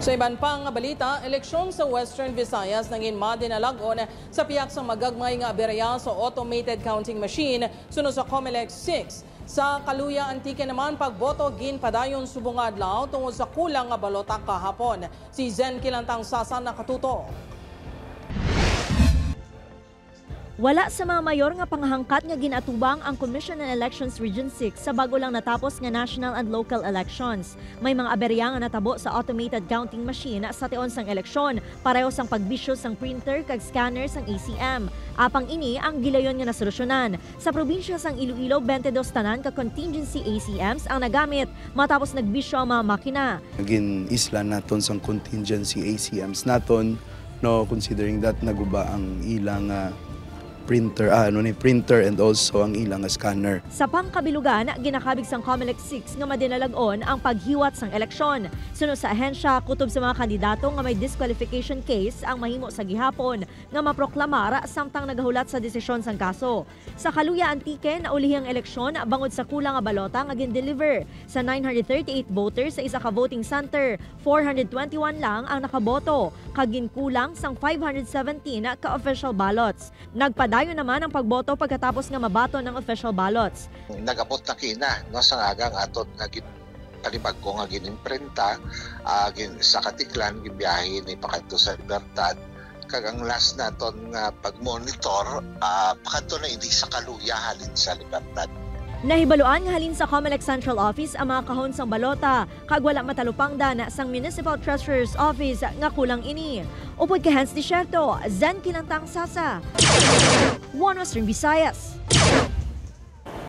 Sa iban pang balita, eleksyon sa Western Visayas nangin madinalagon sa piyak sa magagmay nga aberya sa automated counting machine sunod sa COMELEC 6. Sa Kaluya Antique naman pagboto ginpadayon subong adlaw tungod sa kulang nga balota kahapon. Si Zen Kilantang Sasa nakatuto. Wala sa mga mayor nga panghangkat nga ginatubang ang Commission on Elections Region 6 sa bago lang natapos nga national and local elections. May mga aberya nga natabo sa automated counting machine sa tion sang eleksyon, pareho sang pagbisyo sang printer kag scanner sang ACM. Apang ini ang gilayon nga nasolusyonan. Sa probinsya sang Iloilo, 22 tanan ka contingency ACMs ang nagamit matapos nagbisyo ang mga makina. Naging isla naton sang contingency ACMs naton, no, considering that naguba ang ilang printer and also ang ilang scanner. Sa pangkabilugan, ginakabig sang COMELEC 6 nga madinalagon ang paghiwat sang eleksyon. Sunod sa ahensya, kutob sa mga kandidato nga may disqualification case ang mahimo sa gihapon nga maproklamar samtang nagahulat sa desisyon sang kaso. Sa Kaluya Antique, naulihi ang eleksyon bangod sa kulang nga balota nga gin-deliver. Sa 938 voters sa isa ka voting center, 421 lang ang nakaboto, kag ginkulang sang 517 ka official ballots. Nagpadayon naman ang pagboto pagkatapos nga mabato ng official ballots. Nagabot na kina no sa agang aton nga palibag ko nga ginimprinta sa Katiklan gibiyahe ni pakadto sa Libertad kag ang last naton nga pagmonitor pakadto na hindi sa Kaluya halin sa Libertad. Nahibaluan nga halin sa COMELEC Central Office ang mga kahon sang balota kag wala matalupang dana sang Municipal Treasurer's Office nga kulang ini. Upod kay Hans Desierto, Zen Kilantang Sasa, One Western Visayas.